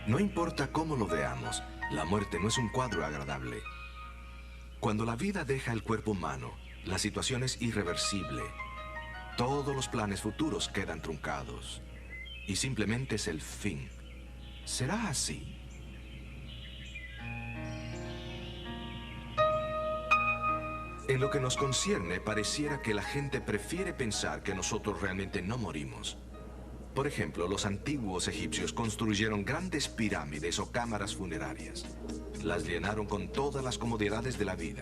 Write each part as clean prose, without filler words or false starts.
No importa cómo lo veamos, la muerte no es un cuadro agradable. Cuando la vida deja el cuerpo humano, la situación es irreversible. Todos los planes futuros quedan truncados. Y simplemente es el fin. ¿Será así? En lo que nos concierne, pareciera que la gente prefiere pensar que nosotros realmente no morimos. Por ejemplo, los antiguos egipcios construyeron grandes pirámides o cámaras funerarias. Las llenaron con todas las comodidades de la vida.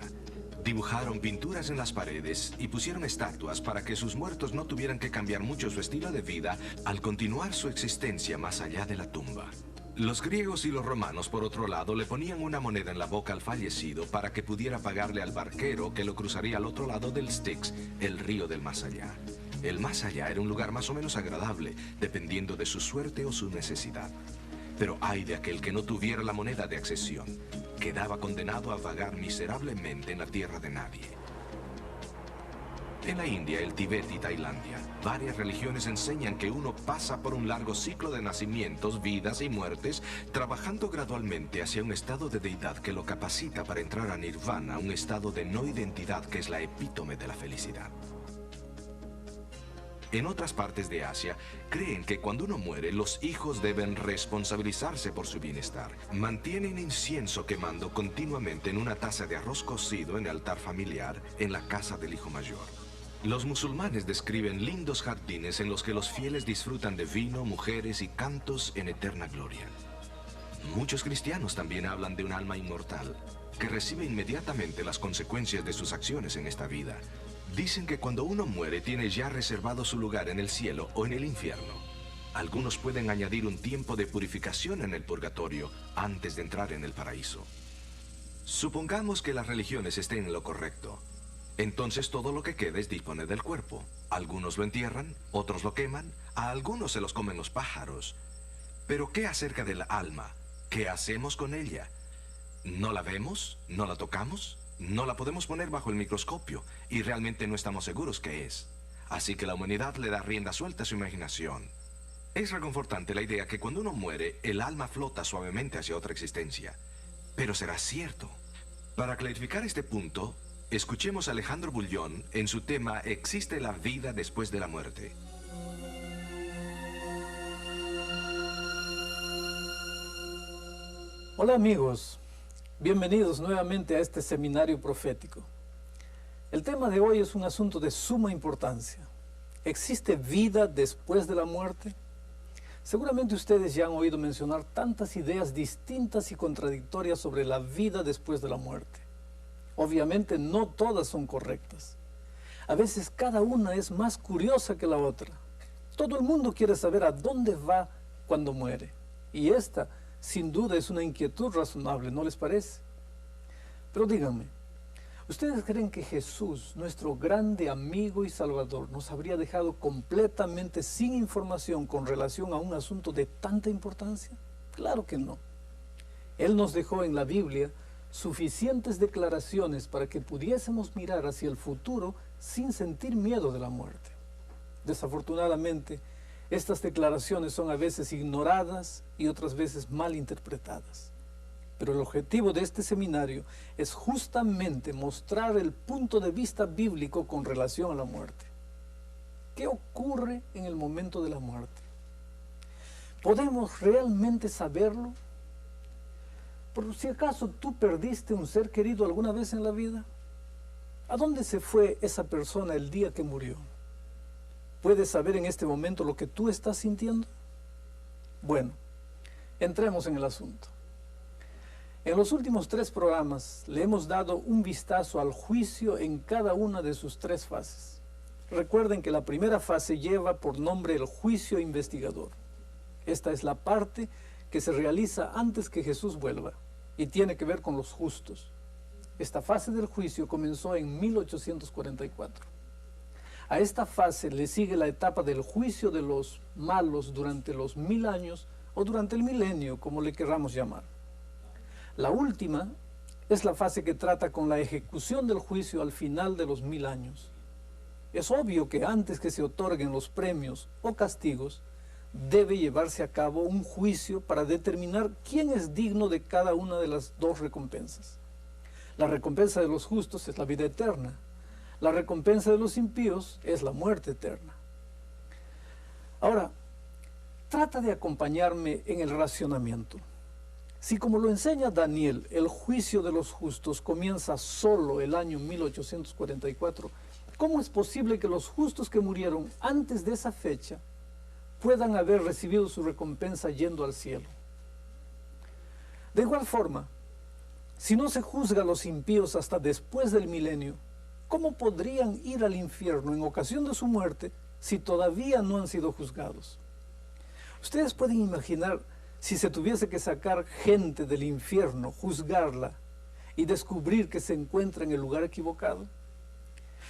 Dibujaron pinturas en las paredes y pusieron estatuas para que sus muertos no tuvieran que cambiar mucho su estilo de vida al continuar su existencia más allá de la tumba. Los griegos y los romanos, por otro lado, le ponían una moneda en la boca al fallecido para que pudiera pagarle al barquero que lo cruzaría al otro lado del Styx, el río del más allá. El más allá era un lugar más o menos agradable, dependiendo de su suerte o su necesidad. Pero ay de aquel que no tuviera la moneda de accesión. Quedaba condenado a vagar miserablemente en la tierra de nadie. En la India, el Tíbet y Tailandia, varias religiones enseñan que uno pasa por un largo ciclo de nacimientos, vidas y muertes, trabajando gradualmente hacia un estado de deidad que lo capacita para entrar a nirvana, un estado de no identidad que es la epítome de la felicidad. En otras partes de Asia, creen que cuando uno muere, los hijos deben responsabilizarse por su bienestar. Mantienen incienso quemando continuamente en una taza de arroz cocido en el altar familiar en la casa del hijo mayor. Los musulmanes describen lindos jardines en los que los fieles disfrutan de vino, mujeres y cantos en eterna gloria. Muchos cristianos también hablan de un alma inmortal, que recibe inmediatamente las consecuencias de sus acciones en esta vida. Dicen que cuando uno muere tiene ya reservado su lugar en el cielo o en el infierno. Algunos pueden añadir un tiempo de purificación en el purgatorio antes de entrar en el paraíso. Supongamos que las religiones estén en lo correcto. Entonces todo lo que queda es disponer del cuerpo. Algunos lo entierran, otros lo queman, a algunos se los comen los pájaros. Pero ¿qué acerca del alma? ¿Qué hacemos con ella? ¿No la vemos? ¿No la tocamos? No la podemos poner bajo el microscopio y realmente no estamos seguros qué es. Así que la humanidad le da rienda suelta a su imaginación. Es reconfortante la idea que cuando uno muere, el alma flota suavemente hacia otra existencia. Pero ¿será cierto? Para clarificar este punto, escuchemos a Alejandro Bullón en su tema ¿Existe la vida después de la muerte? Hola amigos. Bienvenidos nuevamente a este seminario profético. El tema de hoy es un asunto de suma importancia. ¿Existe vida después de la muerte? Seguramente ustedes ya han oído mencionar tantas ideas distintas y contradictorias sobre la vida después de la muerte. Obviamente no todas son correctas. A veces cada una es más curiosa que la otra. Todo el mundo quiere saber a dónde va cuando muere. Y esta sin duda es una inquietud razonable, ¿no les parece? Pero díganme, ¿ustedes creen que Jesús, nuestro grande amigo y Salvador, nos habría dejado completamente sin información con relación a un asunto de tanta importancia? Claro que no. Él nos dejó en la Biblia suficientes declaraciones para que pudiésemos mirar hacia el futuro sin sentir miedo de la muerte. Desafortunadamente, estas declaraciones son a veces ignoradas y otras veces mal interpretadas. Pero el objetivo de este seminario es justamente mostrar el punto de vista bíblico con relación a la muerte. ¿Qué ocurre en el momento de la muerte? ¿Podemos realmente saberlo? Por si acaso tú perdiste un ser querido alguna vez en la vida, ¿a dónde se fue esa persona el día que murió? ¿Puedes saber en este momento lo que tú estás sintiendo? Bueno, entremos en el asunto. En los últimos 3 programas le hemos dado un vistazo al juicio en cada una de sus 3 fases. Recuerden que la primera fase lleva por nombre el juicio investigador. Esta es la parte que se realiza antes que Jesús vuelva y tiene que ver con los justos. Esta fase del juicio comenzó en 1844. A esta fase le sigue la etapa del juicio de los malos durante los 1000 años o durante el milenio, como le querramos llamar. La última es la fase que trata con la ejecución del juicio al final de los 1000 años. Es obvio que antes que se otorguen los premios o castigos, debe llevarse a cabo un juicio para determinar quién es digno de cada una de las dos recompensas. La recompensa de los justos es la vida eterna. La recompensa de los impíos es la muerte eterna. Ahora, trata de acompañarme en el racionamiento. Si, como lo enseña Daniel, el juicio de los justos comienza solo el año 1844, ¿cómo es posible que los justos que murieron antes de esa fecha puedan haber recibido su recompensa yendo al cielo? De igual forma, si no se juzga a los impíos hasta después del milenio, ¿cómo podrían ir al infierno en ocasión de su muerte si todavía no han sido juzgados? Ustedes pueden imaginar si se tuviese que sacar gente del infierno, juzgarla y descubrir que se encuentra en el lugar equivocado.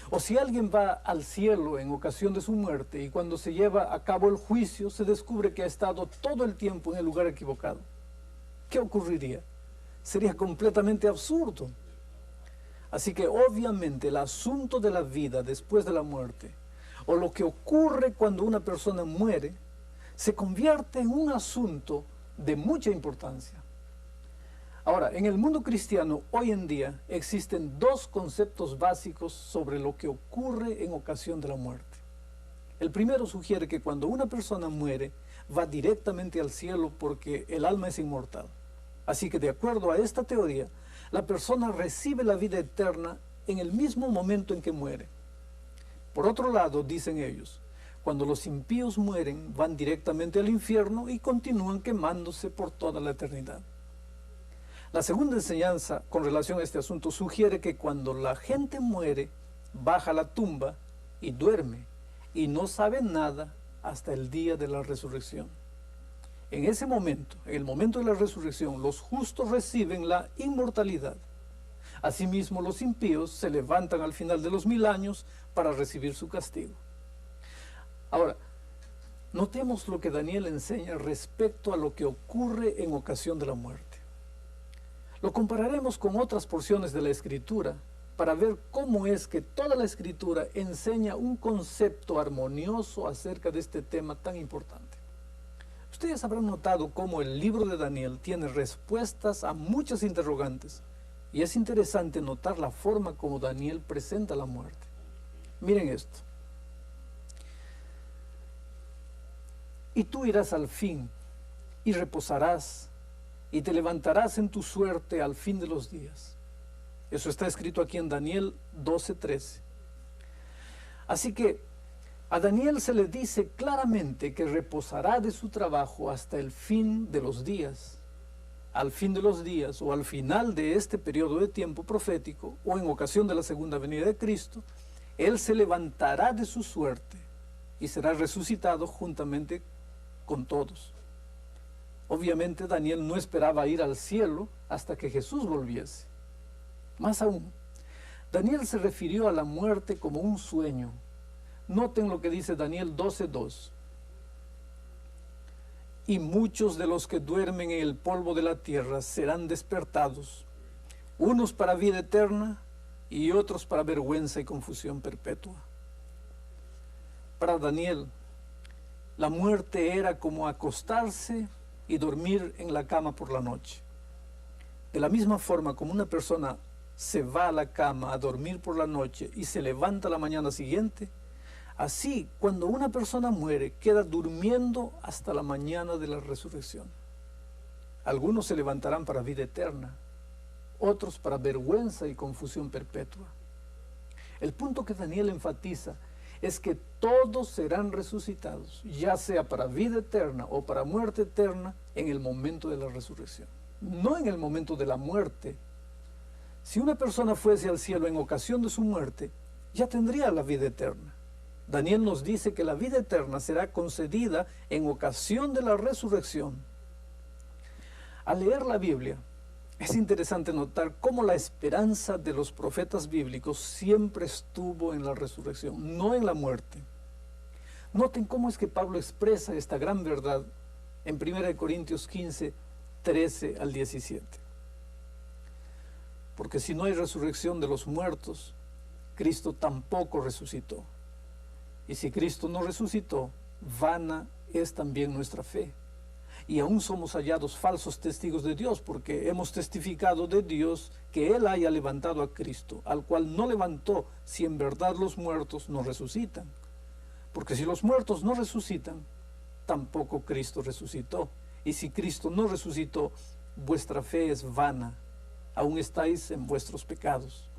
O si alguien va al cielo en ocasión de su muerte y cuando se lleva a cabo el juicio se descubre que ha estado todo el tiempo en el lugar equivocado. ¿Qué ocurriría? Sería completamente absurdo. Así que obviamente el asunto de la vida después de la muerte, o lo que ocurre cuando una persona muere, se convierte en un asunto de mucha importancia. Ahora, en el mundo cristiano hoy en día existen dos conceptos básicos sobre lo que ocurre en ocasión de la muerte. El primero sugiere que cuando una persona muere, va directamente al cielo porque el alma es inmortal. Así que de acuerdo a esta teoría, la persona recibe la vida eterna en el mismo momento en que muere. Por otro lado, dicen ellos, cuando los impíos mueren, van directamente al infierno y continúan quemándose por toda la eternidad. La segunda enseñanza con relación a este asunto sugiere que cuando la gente muere, baja a la tumba y duerme y no sabe nada hasta el día de la resurrección. En ese momento, en el momento de la resurrección, los justos reciben la inmortalidad. Asimismo, los impíos se levantan al final de los 1000 años para recibir su castigo. Ahora, notemos lo que Daniel enseña respecto a lo que ocurre en ocasión de la muerte. Lo compararemos con otras porciones de la Escritura para ver cómo es que toda la Escritura enseña un concepto armonioso acerca de este tema tan importante. Ustedes habrán notado cómo el libro de Daniel tiene respuestas a muchas interrogantes, y es interesante notar la forma como Daniel presenta la muerte. Miren esto. Y tú irás al fin, y reposarás, y te levantarás en tu suerte al fin de los días. Eso está escrito aquí en Daniel 12:13. Así que a Daniel se le dice claramente que reposará de su trabajo hasta el fin de los días. Al fin de los días, o al final de este periodo de tiempo profético, o en ocasión de la segunda venida de Cristo, él se levantará de su suerte y será resucitado juntamente con todos. Obviamente Daniel no esperaba ir al cielo hasta que Jesús volviese. Más aún, Daniel se refirió a la muerte como un sueño. Noten lo que dice Daniel 12:2. Y muchos de los que duermen en el polvo de la tierra serán despertados, unos para vida eterna y otros para vergüenza y confusión perpetua. Para Daniel, la muerte era como acostarse y dormir en la cama por la noche. De la misma forma como una persona se va a la cama a dormir por la noche y se levanta la mañana siguiente, así cuando una persona muere queda durmiendo hasta la mañana de la resurrección. Algunos se levantarán para vida eterna, otros para vergüenza y confusión perpetua. El punto que Daniel enfatiza es que todos serán resucitados, ya sea para vida eterna o para muerte eterna, en el momento de la resurrección, no en el momento de la muerte. Si una persona fuese al cielo en ocasión de su muerte, ya tendría la vida eterna. Daniel nos dice que la vida eterna será concedida en ocasión de la resurrección. Al leer la Biblia, es interesante notar cómo la esperanza de los profetas bíblicos siempre estuvo en la resurrección, no en la muerte. Noten cómo es que Pablo expresa esta gran verdad en 1 Corintios 15, 13 al 17. Porque si no hay resurrección de los muertos, Cristo tampoco resucitó. Y si Cristo no resucitó, vana es también nuestra fe. Y aún somos hallados falsos testigos de Dios, porque hemos testificado de Dios que Él haya levantado a Cristo, al cual no levantó, si en verdad los muertos no resucitan. Porque si los muertos no resucitan, tampoco Cristo resucitó. Y si Cristo no resucitó, vuestra fe es vana, aún estáis en vuestros pecados.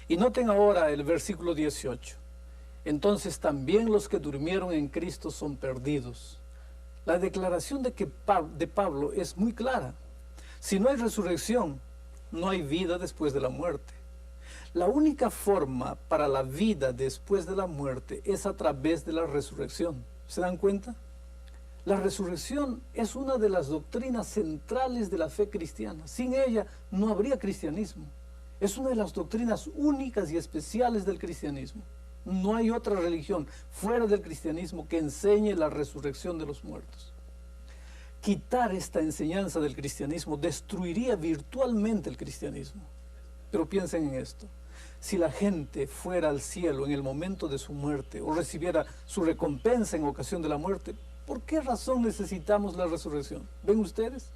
Y noten ahora el versículo 18. Entonces también los que durmieron en Cristo son perdidos. La declaración de Pablo es muy clara. Si no hay resurrección, no hay vida después de la muerte. La única forma para la vida después de la muerte es a través de la resurrección. ¿Se dan cuenta? La resurrección es una de las doctrinas centrales de la fe cristiana. Sin ella no habría cristianismo. Es una de las doctrinas únicas y especiales del cristianismo. No hay otra religión fuera del cristianismo que enseñe la resurrección de los muertos. Quitar esta enseñanza del cristianismo destruiría virtualmente el cristianismo. Pero piensen en esto. Si la gente fuera al cielo en el momento de su muerte o recibiera su recompensa en ocasión de la muerte, ¿por qué razón necesitamos la resurrección? ¿Ven ustedes?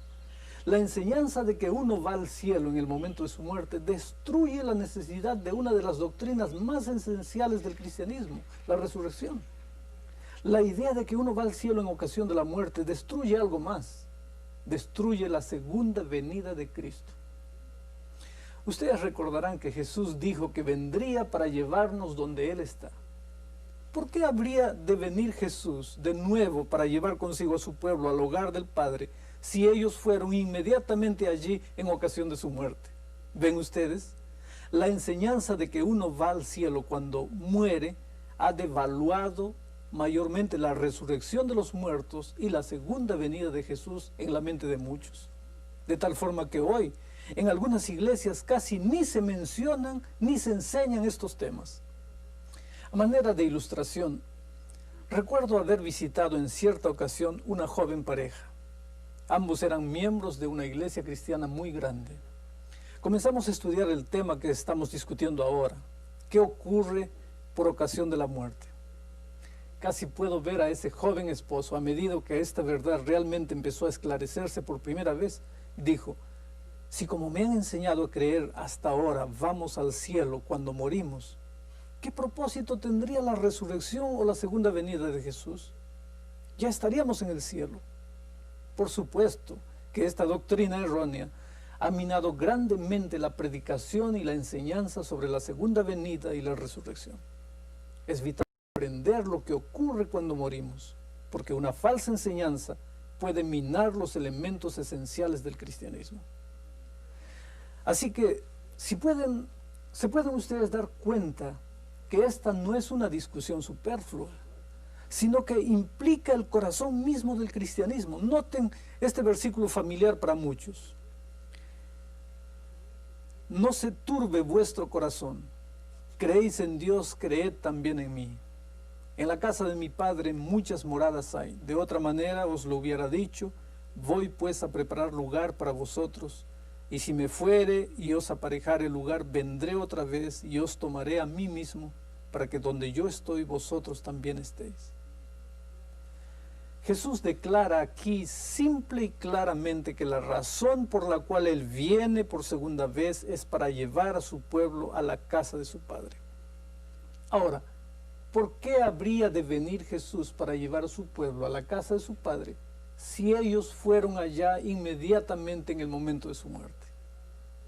La enseñanza de que uno va al cielo en el momento de su muerte destruye la necesidad de una de las doctrinas más esenciales del cristianismo, la resurrección. La idea de que uno va al cielo en ocasión de la muerte destruye algo más. Destruye la segunda venida de Cristo. Ustedes recordarán que Jesús dijo que vendría para llevarnos donde Él está. ¿Por qué habría de venir Jesús de nuevo para llevar consigo a su pueblo al hogar del Padre, si ellos fueron inmediatamente allí en ocasión de su muerte? ¿Ven ustedes? La enseñanza de que uno va al cielo cuando muere ha devaluado mayormente la resurrección de los muertos y la segunda venida de Jesús en la mente de muchos. De tal forma que hoy, en algunas iglesias casi ni se mencionan ni se enseñan estos temas. A manera de ilustración, recuerdo haber visitado en cierta ocasión una joven pareja. Ambos eran miembros de una iglesia cristiana muy grande. Comenzamos a estudiar el tema que estamos discutiendo ahora. ¿Qué ocurre por ocasión de la muerte? Casi puedo ver a ese joven esposo, a medida que esta verdad realmente empezó a esclarecerse por primera vez, dijo: si como me han enseñado a creer hasta ahora vamos al cielo cuando morimos, ¿qué propósito tendría la resurrección o la segunda venida de Jesús? Ya estaríamos en el cielo. Por supuesto que esta doctrina errónea ha minado grandemente la predicación y la enseñanza sobre la segunda venida y la resurrección. Es vital aprender lo que ocurre cuando morimos, porque una falsa enseñanza puede minar los elementos esenciales del cristianismo. Así que, se pueden ustedes dar cuenta que esta no es una discusión superflua, sino que implica el corazón mismo del cristianismo. Noten este versículo familiar para muchos. No se turbe vuestro corazón. Creéis en Dios, creed también en mí. En la casa de mi Padre muchas moradas hay. De otra manera os lo hubiera dicho. Voy pues a preparar lugar para vosotros. Y si me fuere y os aparejare el lugar, vendré otra vez y os tomaré a mí mismo, para que donde yo estoy, vosotros también estéis. Jesús declara aquí simple y claramente que la razón por la cual Él viene por segunda vez es para llevar a su pueblo a la casa de su Padre. Ahora, ¿por qué habría de venir Jesús para llevar a su pueblo a la casa de su Padre si ellos fueron allá inmediatamente en el momento de su muerte?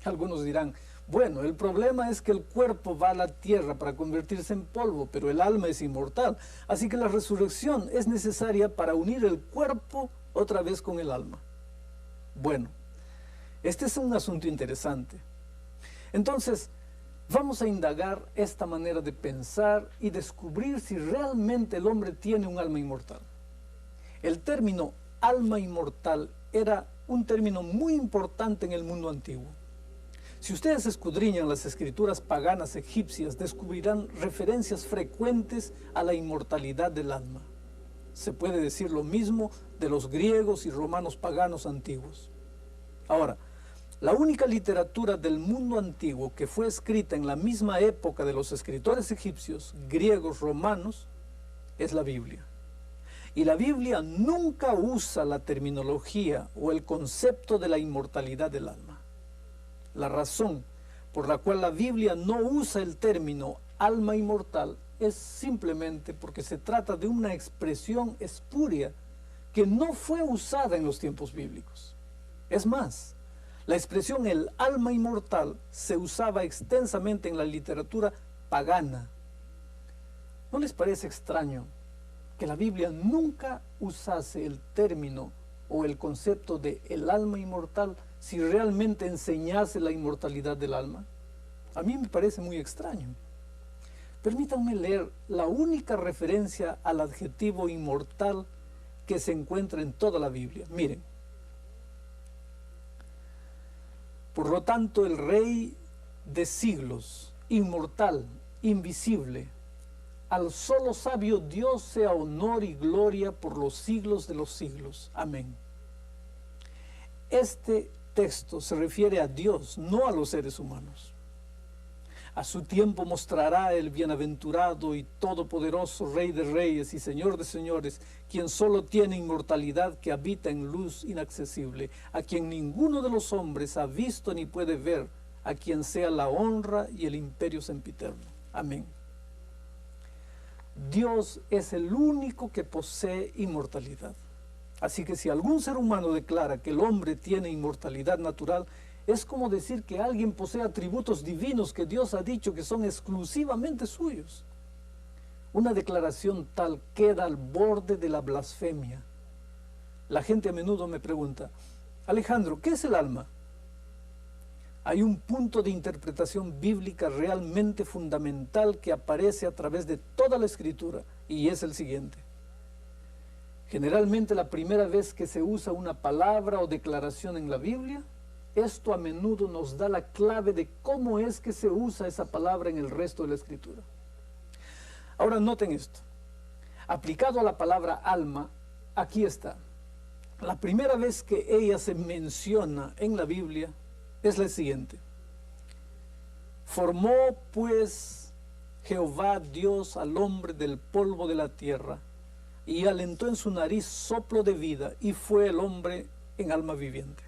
Algunos dirán: bueno, el problema es que el cuerpo va a la tierra para convertirse en polvo, pero el alma es inmortal. Así que la resurrección es necesaria para unir el cuerpo otra vez con el alma. Bueno, este es un asunto interesante. Entonces, vamos a indagar esta manera de pensar y descubrir si realmente el hombre tiene un alma inmortal. El término alma inmortal era un término muy importante en el mundo antiguo. Si ustedes escudriñan las escrituras paganas egipcias, descubrirán referencias frecuentes a la inmortalidad del alma. Se puede decir lo mismo de los griegos y romanos paganos antiguos. Ahora, la única literatura del mundo antiguo que fue escrita en la misma época de los escritores egipcios, griegos, romanos, es la Biblia. Y la Biblia nunca usa la terminología o el concepto de la inmortalidad del alma. La razón por la cual la Biblia no usa el término alma inmortal es simplemente porque se trata de una expresión espuria que no fue usada en los tiempos bíblicos. Es más, la expresión el alma inmortal se usaba extensamente en la literatura pagana. ¿No les parece extraño que la Biblia nunca usase el término o el concepto de el alma inmortal si realmente enseñase la inmortalidad del alma? A mí me parece muy extraño. Permítanme leer la única referencia al adjetivo inmortal que se encuentra en toda la Biblia. Miren. Por lo tanto, el Rey de siglos, inmortal, invisible, al solo sabio Dios sea honor y gloria por los siglos de los siglos. Amén. Este texto se refiere a Dios, no a los seres humanos. A su tiempo mostrará el bienaventurado y todopoderoso Rey de reyes y Señor de señores, quien solo tiene inmortalidad, que habita en luz inaccesible, a quien ninguno de los hombres ha visto ni puede ver, a quien sea la honra y el imperio sempiterno. Amén. Dios es el único que posee inmortalidad. Así que si algún ser humano declara que el hombre tiene inmortalidad natural, es como decir que alguien posee atributos divinos que Dios ha dicho que son exclusivamente suyos. Una declaración tal queda al borde de la blasfemia. La gente a menudo me pregunta: Alejandro, ¿qué es el alma? Hay un punto de interpretación bíblica realmente fundamental que aparece a través de toda la Escritura, y es el siguiente. Generalmente la primera vez que se usa una palabra o declaración en la Biblia, esto a menudo nos da la clave de cómo es que se usa esa palabra en el resto de la Escritura. Ahora noten esto. Aplicado a la palabra alma, aquí está. La primera vez que ella se menciona en la Biblia es la siguiente. Formó pues Jehová Dios al hombre del polvo de la tierra, y alentó en su nariz soplo de vida, y fue el hombre en alma viviente.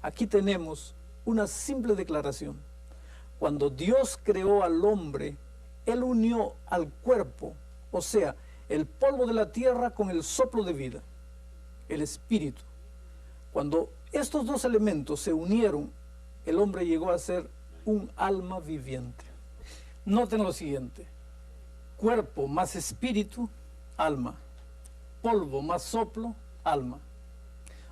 Aquí tenemos una simple declaración. Cuando Dios creó al hombre, Él unió al cuerpo, o sea, el polvo de la tierra con el soplo de vida, el espíritu. Cuando estos dos elementos se unieron, el hombre llegó a ser un alma viviente. Noten lo siguiente: cuerpo más espíritu, alma. Polvo más soplo, alma.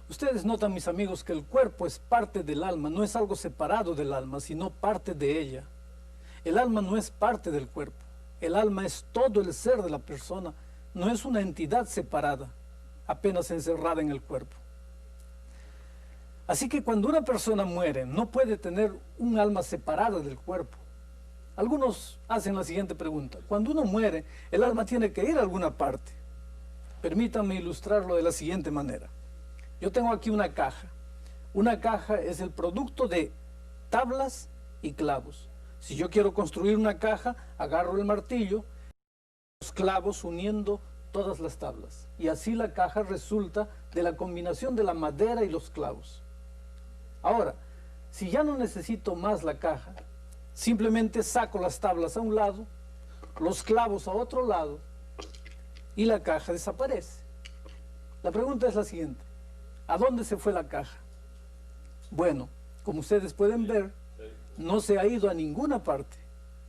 Ustedes notan, mis amigos, que el cuerpo es parte del alma, no es algo separado del alma, sino parte de ella. El alma no es parte del cuerpo. El alma es todo el ser de la persona, no es una entidad separada, apenas encerrada en el cuerpo. Así que cuando una persona muere, no puede tener un alma separada del cuerpo. Algunos hacen la siguiente pregunta: cuando uno muere, el alma tiene que ir a alguna parte. Permítanme ilustrarlo de la siguiente manera. Yo tengo aquí una caja. Una caja es el producto de tablas y clavos. Si yo quiero construir una caja, agarro el martillo, los clavos uniendo todas las tablas. Y así la caja resulta de la combinación de la madera y los clavos. Ahora, si ya no necesito más la caja, simplemente saco las tablas a un lado, los clavos a otro lado, y la caja desaparece. La pregunta es la siguiente: ¿a dónde se fue la caja? Bueno, como ustedes pueden ver, no se ha ido a ninguna parte.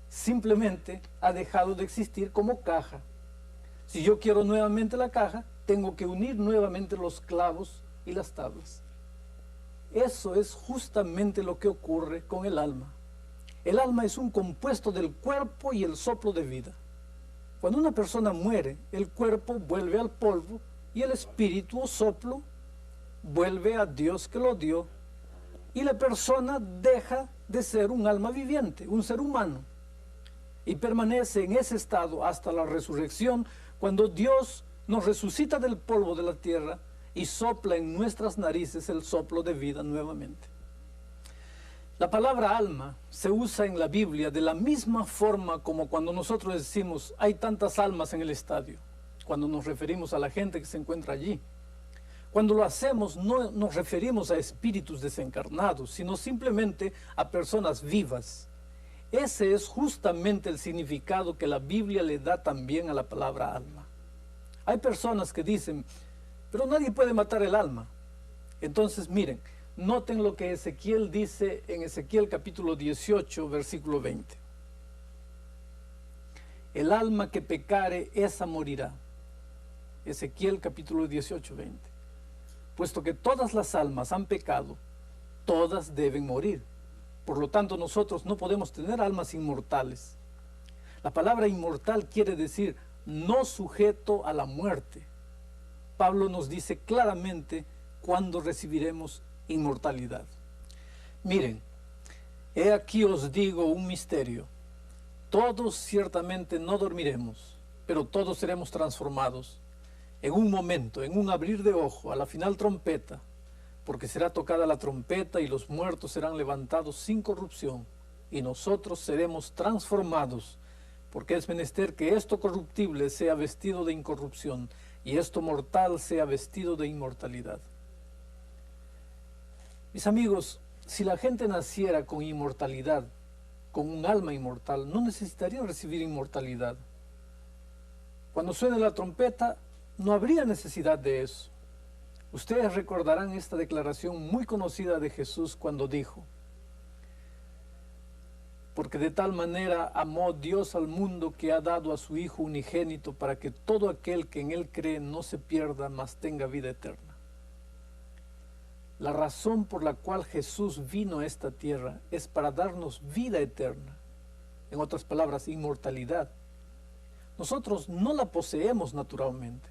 Simplemente ha dejado de existir como caja. Si yo quiero nuevamente la caja, tengo que unir nuevamente los clavos y las tablas. Eso es justamente lo que ocurre con el alma. El alma es un compuesto del cuerpo y el soplo de vida. Cuando una persona muere, el cuerpo vuelve al polvo y el espíritu o soplo vuelve a Dios que lo dio, y la persona deja de ser un alma viviente, un ser humano, y permanece en ese estado hasta la resurrección, cuando Dios nos resucita del polvo de la tierra y sopla en nuestras narices el soplo de vida nuevamente. La palabra alma se usa en la Biblia de la misma forma como cuando nosotros decimos hay tantas almas en el estadio, cuando nos referimos a la gente que se encuentra allí. Cuando lo hacemos no nos referimos a espíritus desencarnados, sino simplemente a personas vivas. Ese es justamente el significado que la Biblia le da también a la palabra alma. Hay personas que dicen, pero nadie puede matar el alma. Entonces miren, noten lo que Ezequiel dice en Ezequiel capítulo 18, versículo 20. El alma que pecare, esa morirá. Ezequiel capítulo 18, 20. Puesto que todas las almas han pecado, todas deben morir. Por lo tanto, nosotros no podemos tener almas inmortales. La palabra inmortal quiere decir no sujeto a la muerte. Pablo nos dice claramente cuándo recibiremos inmortalidad. Miren, he aquí os digo un misterio. Todos ciertamente no dormiremos, pero todos seremos transformados. En un momento, en un abrir de ojo, a la final trompeta, porque será tocada la trompeta y los muertos serán levantados sin corrupción, y nosotros seremos transformados, porque es menester que esto corruptible sea vestido de incorrupción, y esto mortal sea vestido de inmortalidad. Mis amigos, si la gente naciera con inmortalidad, con un alma inmortal, no necesitaría recibir inmortalidad. Cuando suene la trompeta, no habría necesidad de eso. Ustedes recordarán esta declaración muy conocida de Jesús cuando dijo, porque de tal manera amó Dios al mundo que ha dado a su Hijo unigénito para que todo aquel que en Él cree no se pierda, mas tenga vida eterna. La razón por la cual Jesús vino a esta tierra es para darnos vida eterna. En otras palabras, inmortalidad. Nosotros no la poseemos naturalmente.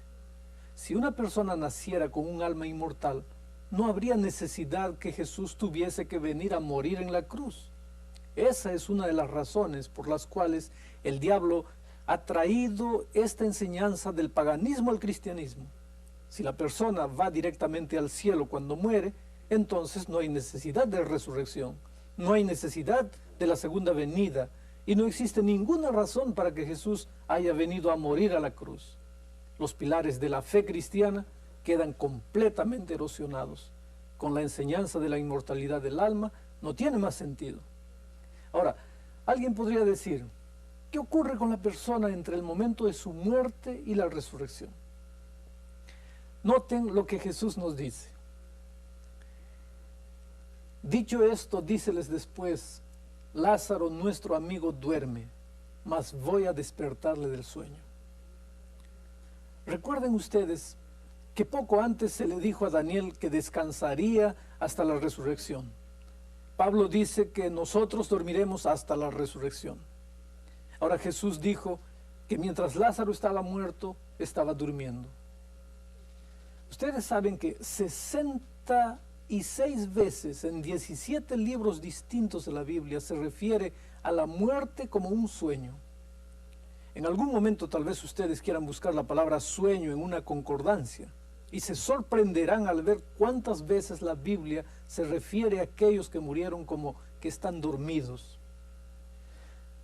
Si una persona naciera con un alma inmortal, no habría necesidad que Jesús tuviese que venir a morir en la cruz. Esa es una de las razones por las cuales el diablo ha traído esta enseñanza del paganismo al cristianismo. Si la persona va directamente al cielo cuando muere, entonces no hay necesidad de resurrección, no hay necesidad de la segunda venida, y no existe ninguna razón para que Jesús haya venido a morir a la cruz. Los pilares de la fe cristiana quedan completamente erosionados. Con la enseñanza de la inmortalidad del alma, no tiene más sentido. Ahora, alguien podría decir, ¿qué ocurre con la persona entre el momento de su muerte y la resurrección? Noten lo que Jesús nos dice. Dicho esto, díceles después, Lázaro, nuestro amigo, duerme, mas voy a despertarle del sueño. Recuerden ustedes que poco antes se le dijo a Daniel que descansaría hasta la resurrección. Pablo dice que nosotros dormiremos hasta la resurrección. Ahora Jesús dijo que mientras Lázaro estaba muerto, estaba durmiendo. Ustedes saben que 66 veces en 17 libros distintos de la Biblia se refiere a la muerte como un sueño. En algún momento tal vez ustedes quieran buscar la palabra sueño en una concordancia y se sorprenderán al ver cuántas veces la Biblia se refiere a aquellos que murieron como que están dormidos.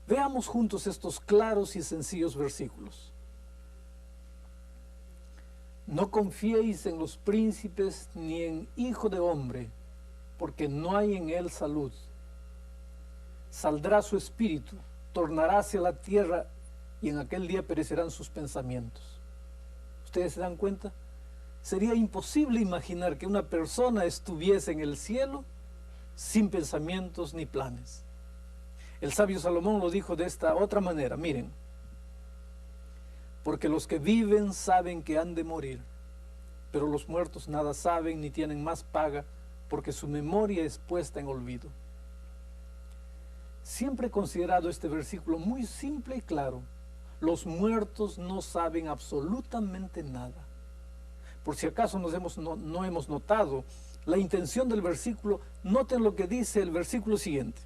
Veamos juntos estos claros y sencillos versículos. No confiéis en los príncipes ni en hijo de hombre, porque no hay en él salud. Saldrá su espíritu, tornará hacia la tierra, y en aquel día perecerán sus pensamientos. ¿Ustedes se dan cuenta? Sería imposible imaginar que una persona estuviese en el cielo sin pensamientos ni planes. El sabio Salomón lo dijo de esta otra manera, miren, porque los que viven saben que han de morir, pero los muertos nada saben ni tienen más paga, porque su memoria es puesta en olvido. Siempre he considerado este versículo muy simple y claro. Los muertos no saben absolutamente nada. Por si acaso no hemos notado la intención del versículo, noten lo que dice el versículo siguiente.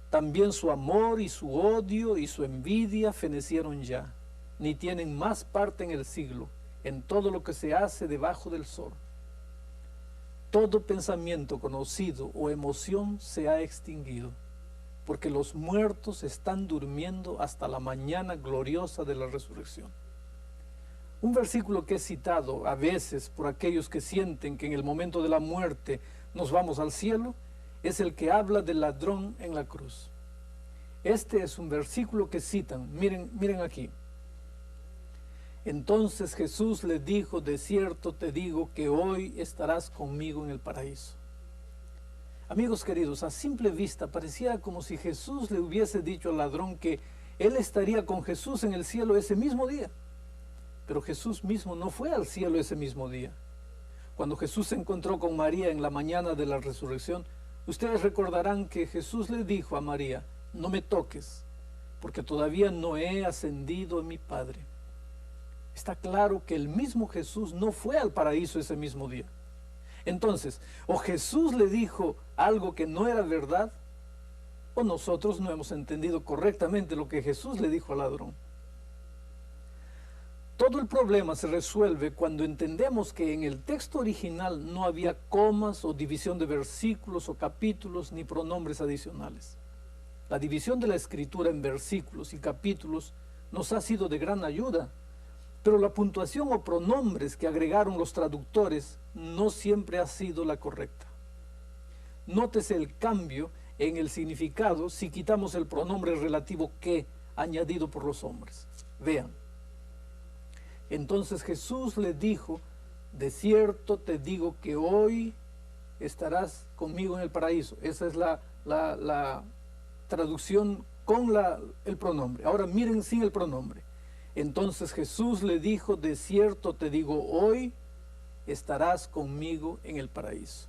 También su amor y su odio y su envidia fenecieron ya, ni tienen más parte en el siglo, en todo lo que se hace debajo del sol. Todo pensamiento conocido o emoción se ha extinguido, porque los muertos están durmiendo hasta la mañana gloriosa de la resurrección. Un versículo que es citado a veces por aquellos que sienten que en el momento de la muerte nos vamos al cielo, es el que habla del ladrón en la cruz. Este es un versículo que citan, miren aquí. Entonces Jesús le dijo, de cierto te digo que hoy estarás conmigo en el paraíso. Amigos queridos, a simple vista pareciera como si Jesús le hubiese dicho al ladrón que él estaría con Jesús en el cielo ese mismo día. Pero Jesús mismo no fue al cielo ese mismo día. Cuando Jesús se encontró con María en la mañana de la resurrección, ustedes recordarán que Jesús le dijo a María, no me toques, porque todavía no he ascendido a mi Padre. Está claro que el mismo Jesús no fue al paraíso ese mismo día. Entonces, o Jesús le dijo algo que no era verdad, o nosotros no hemos entendido correctamente lo que Jesús le dijo al ladrón. Todo el problema se resuelve cuando entendemos que en el texto original no había comas o división de versículos o capítulos ni pronombres adicionales. La división de la escritura en versículos y capítulos nos ha sido de gran ayuda, pero la puntuación o pronombres que agregaron los traductores no siempre ha sido la correcta. Nótese el cambio en el significado si quitamos el pronombre relativo que añadido por los hombres. Vean. Entonces Jesús le dijo, de cierto te digo que hoy estarás conmigo en el paraíso. Esa es la traducción con el pronombre. Ahora miren sin el pronombre. Entonces Jesús le dijo, de cierto te digo, hoy estarás conmigo en el paraíso.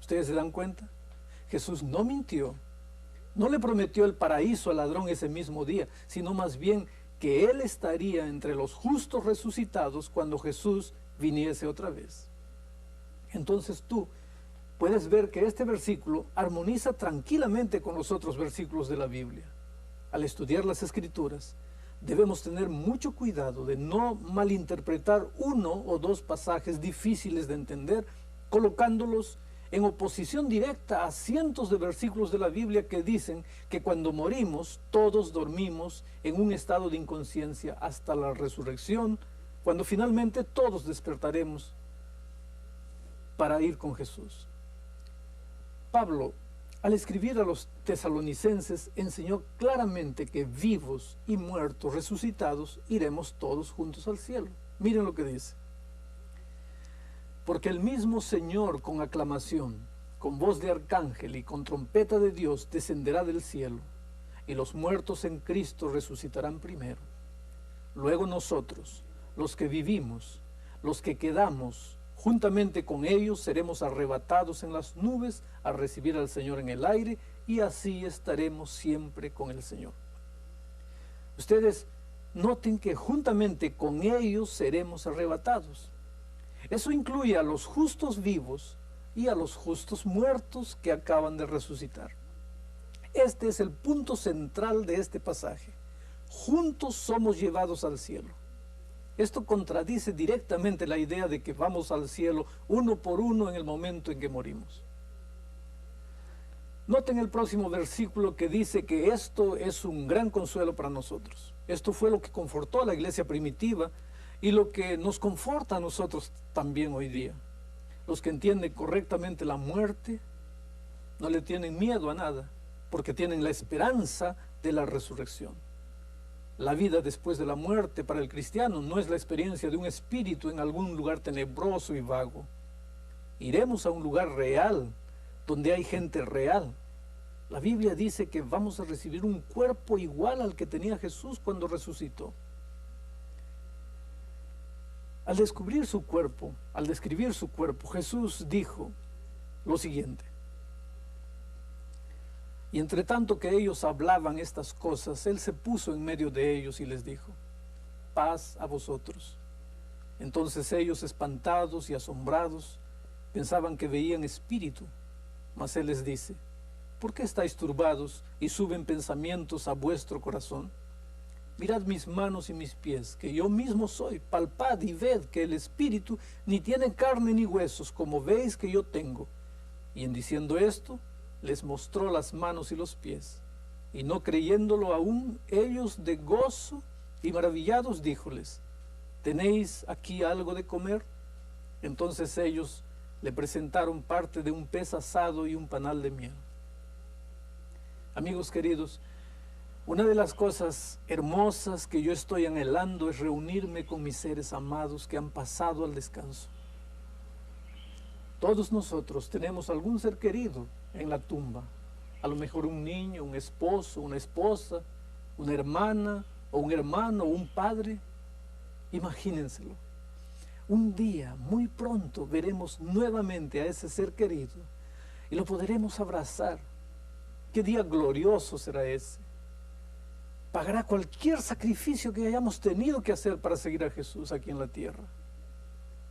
¿Ustedes se dan cuenta? Jesús no mintió. No le prometió el paraíso al ladrón ese mismo día, sino más bien que él estaría entre los justos resucitados cuando Jesús viniese otra vez. Entonces tú puedes ver que este versículo armoniza tranquilamente con los otros versículos de la Biblia. Al estudiar las Escrituras, debemos tener mucho cuidado de no malinterpretar uno o dos pasajes difíciles de entender, colocándolos en oposición directa a cientos de versículos de la Biblia que dicen que cuando morimos todos dormimos en un estado de inconsciencia hasta la resurrección, cuando finalmente todos despertaremos para ir con Jesús. Pablo, al escribir a los tesalonicenses, enseñó claramente que vivos y muertos resucitados iremos todos juntos al cielo. Miren lo que dice. Porque el mismo Señor con aclamación, con voz de arcángel y con trompeta de Dios descenderá del cielo, y los muertos en Cristo resucitarán primero. Luego nosotros, los que vivimos, los que quedamos, juntamente con ellos seremos arrebatados en las nubes a recibir al Señor en el aire, y así estaremos siempre con el Señor. Ustedes noten que juntamente con ellos seremos arrebatados. Eso incluye a los justos vivos y a los justos muertos que acaban de resucitar. Este es el punto central de este pasaje. Juntos somos llevados al cielo. Esto contradice directamente la idea de que vamos al cielo uno por uno en el momento en que morimos. Noten el próximo versículo que dice que esto es un gran consuelo para nosotros. Esto fue lo que confortó a la iglesia primitiva y lo que nos conforta a nosotros también hoy día. Los que entienden correctamente la muerte no le tienen miedo a nada, porque tienen la esperanza de la resurrección. La vida después de la muerte para el cristiano no es la experiencia de un espíritu en algún lugar tenebroso y vago. Iremos a un lugar real, donde hay gente real. La Biblia dice que vamos a recibir un cuerpo igual al que tenía Jesús cuando resucitó. Al describir su cuerpo, Jesús dijo lo siguiente. Y entre tanto que ellos hablaban estas cosas, Él se puso en medio de ellos y les dijo, paz a vosotros. Entonces ellos, espantados y asombrados, pensaban que veían espíritu. Mas Él les dice, ¿por qué estáis turbados y suben pensamientos a vuestro corazón? Mirad mis manos y mis pies, que yo mismo soy. Palpad y ved que el espíritu ni tiene carne ni huesos, como veis que yo tengo. Y en diciendo esto, les mostró las manos y los pies. Y no creyéndolo aún, ellos de gozo y maravillados, díjoles, ¿tenéis aquí algo de comer? Entonces ellos le presentaron parte de un pez asado y un panal de miel. Amigos queridos, una de las cosas hermosas que yo estoy anhelando es reunirme con mis seres amados que han pasado al descanso. Todos nosotros tenemos algún ser querido en la tumba, a lo mejor un niño, un esposo, una esposa, una hermana o un hermano o un padre. Imagínenselo. Un día, muy pronto, veremos nuevamente a ese ser querido y lo podremos abrazar. Qué día glorioso será ese. Pagará cualquier sacrificio que hayamos tenido que hacer para seguir a Jesús aquí en la tierra.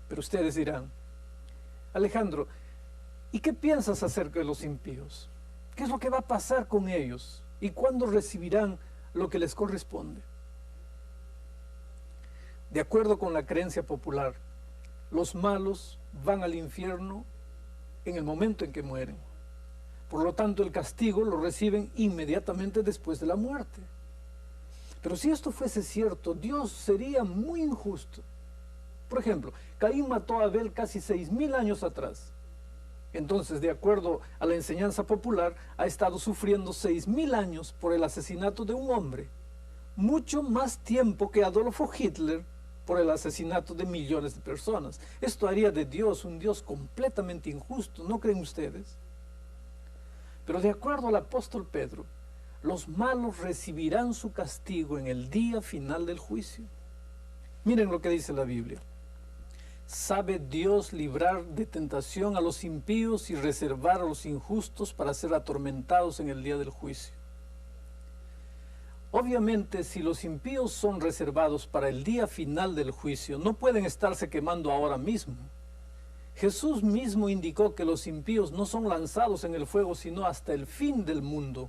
Pero ustedes dirán, Alejandro, ¿y qué piensas acerca de los impíos? ¿Qué es lo que va a pasar con ellos? ¿Y cuándo recibirán lo que les corresponde? De acuerdo con la creencia popular, los malos van al infierno en el momento en que mueren. Por lo tanto, el castigo lo reciben inmediatamente después de la muerte. Pero si esto fuese cierto, Dios sería muy injusto. Por ejemplo, Caín mató a Abel casi 6.000 años atrás. Entonces, de acuerdo a la enseñanza popular, ha estado sufriendo 6.000 años por el asesinato de un hombre. Mucho más tiempo que Adolfo Hitler por el asesinato de millones de personas. Esto haría de Dios un Dios completamente injusto, ¿no creen ustedes? Pero de acuerdo al apóstol Pedro, los malos recibirán su castigo en el día final del juicio. Miren lo que dice la Biblia. ¿Sabe Dios librar de tentación a los impíos y reservar a los injustos para ser atormentados en el día del juicio? Obviamente, si los impíos son reservados para el día final del juicio, no pueden estarse quemando ahora mismo. Jesús mismo indicó que los impíos no son lanzados en el fuego, sino hasta el fin del mundo.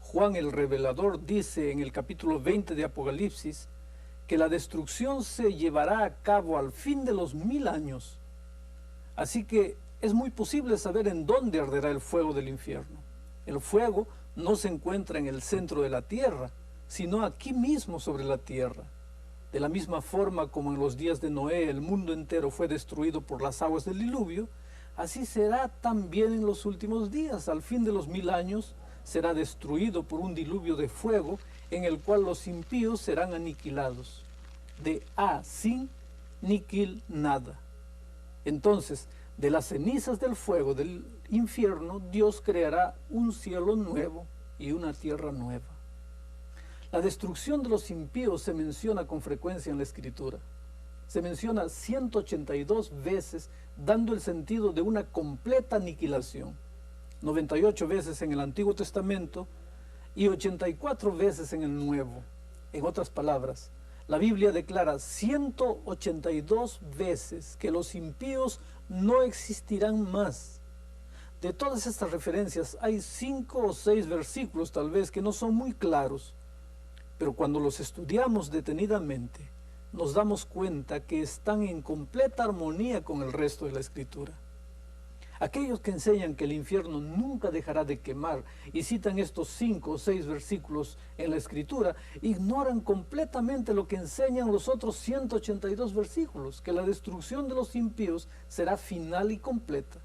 Juan el Revelador dice en el capítulo 20 de Apocalipsis que la destrucción se llevará a cabo al fin de los 1000 años. Así que es muy posible saber en dónde arderá el fuego del infierno. El fuego no se encuentra en el centro de la tierra, sino aquí mismo sobre la tierra. De la misma forma como en los días de Noé el mundo entero fue destruido por las aguas del diluvio, así será también en los últimos días. Al fin de los 1000 años será destruido por un diluvio de fuego en el cual los impíos serán aniquilados. De a sin niquil nada. Entonces, de las cenizas del fuego del infierno, Dios creará un cielo nuevo y una tierra nueva. La destrucción de los impíos se menciona con frecuencia en la Escritura. Se menciona 182 veces, dando el sentido de una completa aniquilación. 98 veces en el Antiguo Testamento y 84 veces en el Nuevo. En otras palabras, la Biblia declara 182 veces que los impíos no existirán más. De todas estas referencias hay 5 o 6 versículos tal vez que no son muy claros, pero cuando los estudiamos detenidamente nos damos cuenta que están en completa armonía con el resto de la Escritura. Aquellos que enseñan que el infierno nunca dejará de quemar y citan estos 5 o 6 versículos en la Escritura, ignoran completamente lo que enseñan los otros 182 versículos, que la destrucción de los impíos será final y completa.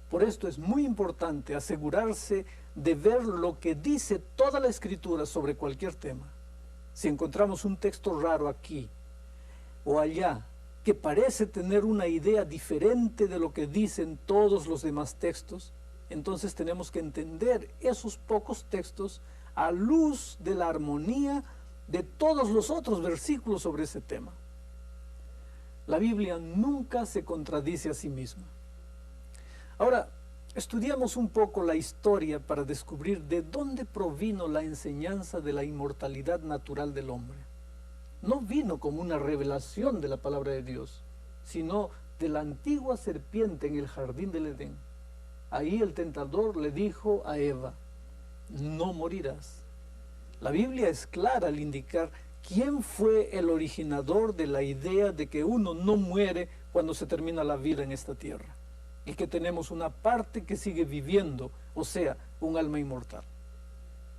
Por esto es muy importante asegurarse de ver lo que dice toda la Escritura sobre cualquier tema. Si encontramos un texto raro aquí o allá, que parece tener una idea diferente de lo que dicen todos los demás textos, entonces tenemos que entender esos pocos textos a luz de la armonía de todos los otros versículos sobre ese tema. La Biblia nunca se contradice a sí misma. Ahora, estudiamos un poco la historia para descubrir de dónde provino la enseñanza de la inmortalidad natural del hombre. No vino como una revelación de la palabra de Dios, sino de la antigua serpiente en el jardín del Edén. Ahí el tentador le dijo a Eva, no morirás. La Biblia es clara al indicar quién fue el originador de la idea de que uno no muere cuando se termina la vida en esta tierra, y que tenemos una parte que sigue viviendo, o sea, un alma inmortal.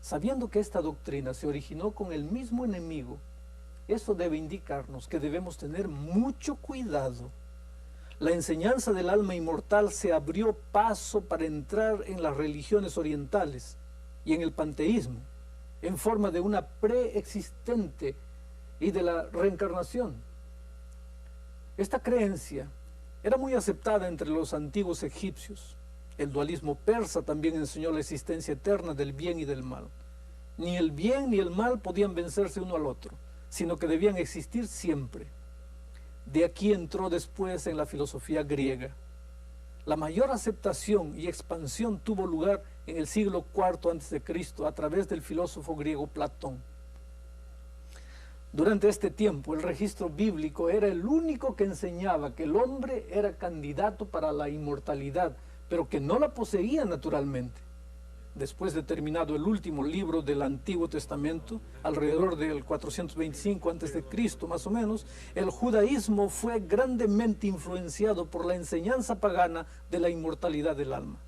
Sabiendo que esta doctrina se originó con el mismo enemigo, Eso debe indicarnos que debemos tener mucho cuidado. La enseñanza del alma inmortal se abrió paso para entrar en las religiones orientales y en el panteísmo, en forma de una preexistente y de la reencarnación. Esta creencia era muy aceptada entre los antiguos egipcios. El dualismo persa también enseñó la existencia eterna del bien y del mal. Ni el bien ni el mal podían vencerse uno al otro, sino que debían existir siempre. De aquí entró después en la filosofía griega. La mayor aceptación y expansión tuvo lugar en el siglo IV a.C. a través del filósofo griego Platón. Durante este tiempo, el registro bíblico era el único que enseñaba que el hombre era candidato para la inmortalidad, pero que no la poseía naturalmente. Después de terminado el último libro del Antiguo Testamento, alrededor del 425 a.C. más o menos, el judaísmo fue grandemente influenciado por la enseñanza pagana de la inmortalidad del alma.